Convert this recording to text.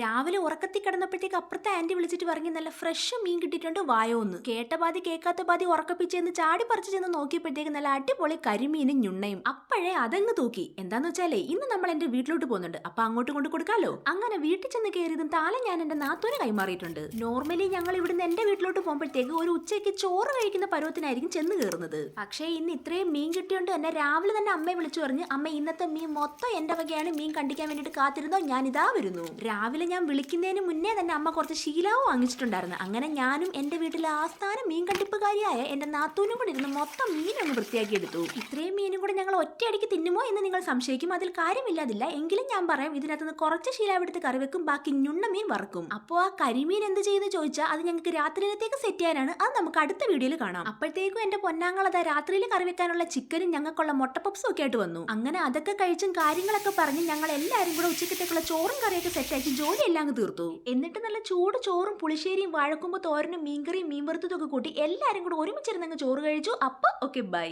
രാവിലെ ഉറക്കത്തിൽ കിടന്നപ്പോഴത്തേക്ക് അപ്പുറത്തെ ആന്റി വിളിച്ചിട്ട് പറഞ്ഞു നല്ല ഫ്രഷ് മീൻ കിട്ടിയിട്ടുണ്ട് വായോന്ന്. കേട്ട പാതി കേൾക്കാത്ത പാതി ഉറക്കപ്പിച്ചെന്ന് ചാടി പറിച്ചു ചെന്ന് നോക്കിയപ്പോഴത്തേക്ക് നല്ല അടിപൊളി കരിമീനും ഞുണ്ണയും. അപ്പോഴേ അതങ്ങ് തൂക്കി. എന്താന്ന് വെച്ചാലേ ഇന്ന് നമ്മൾ എന്റെ വീട്ടിലോട്ട് പോകുന്നുണ്ട്, അപ്പൊ അങ്ങോട്ട് കൊണ്ട് കൊടുക്കാലോ. അങ്ങനെ വീട്ടിൽ ചെന്ന് കയറിയതും താലം ഞാൻ എന്റെ നാത്തൂന് കൈമാറിയിട്ടുണ്ട്. നോർമലി ഞങ്ങൾ ഇവിടുന്ന് എന്റെ വീട്ടിലോട്ട് പോകുമ്പോഴത്തേക്ക് ഒരു ഉച്ചയ്ക്ക് ചോറ് കഴിക്കുന്ന പരുവത്തിനായിരിക്കും ചെന്ന് കയറുന്നത്. പക്ഷേ ഇന്ന് ഇത്രയും മീൻ കിട്ടിയോണ്ട് തന്നെ രാവിലെ തന്നെ അമ്മയെ വിളിച്ചു പറഞ്ഞ് അമ്മ ഇന്നത്തെ മീൻ മൊത്തം എന്റെ വകയാണ്, മീൻ കണ്ടിക്കാൻ വേണ്ടിട്ട് കാത്തിരുന്നോ, ഞാൻ ഇതാ വരുന്നു. രാവിലെ ഞാൻ വിളിക്കുന്നതിന് മുന്നേ തന്നെ അമ്മ കുറച്ച് ശീലാവും വാങ്ങിച്ചിട്ടുണ്ടായിരുന്നു. അങ്ങനെ ഞാനും എന്റെ വീട്ടിലെ ആസ്ഥാന മീൻ കണ്ടിപ്പുകാരിയായ എന്റെ നാത്തൂനും കൂടി ഇരുന്ന് മൊത്തം മീനൊന്ന് വൃത്തിയാക്കി എടുത്തു. ഇത്രയും മീനും കൂടെ ഞങ്ങൾ ഒറ്റയടിക്ക് തിന്നുമോ എന്ന് നിങ്ങൾ സംശയിക്കും. അതിൽ കാര്യമില്ലാതില്ല. എങ്കിലും ഞാൻ പറയാം, ഇതിനകത്തുനിന്ന് കുറച്ച് ശീലാവെടുത്ത് കറി വെക്കും, ബാക്കി ഞുണ്ണ മീൻ വറക്കും. അപ്പോൾ ആ കരിമീൻ എന്ത് ചെയ്യുന്നു ചോദിച്ചാൽ അത് ഞങ്ങൾക്ക് രാത്രിയിലത്തേക്ക് സെറ്റ് ചെയ്യാനാണ്. അത് നമുക്ക് അടുത്ത വീഡിയോയിൽ കാണാം. അപ്പോഴത്തേക്കും എന്റെ പൊന്നാങ്ങൾ അതാ രാത്രിയിൽ കറി വെക്കാനുള്ള ചിക്കനും ഞങ്ങൾക്കുള്ള മുട്ടപ്പപ്സും ഒക്കെ ആയിട്ട് വന്നു. അങ്ങനെ അതൊക്കെ കഴിച്ചും കാര്യങ്ങളൊക്കെ പറഞ്ഞ് ഞങ്ങൾ എല്ലാവരും കൂടെ ഉച്ചക്കത്തേക്കുള്ള ചോറും കറിയൊക്കെ സെറ്റാക്കി ജോലിയെല്ലാം അങ്ങ് തീർത്തു. എന്നിട്ട് നല്ല ചൂട് ചോറും പുളിശ്ശേരിയും വാഴക്കുമ്പോ തോരനും മീൻകറിയും മീൻ വറുത്തതൊക്കെ കൂട്ടി എല്ലാവരും കൂടെ ഒരുമിച്ചിരുന്നങ്ങ് ചോറ് കഴിച്ചു. അപ്പൊ ഓക്കെ ബൈ.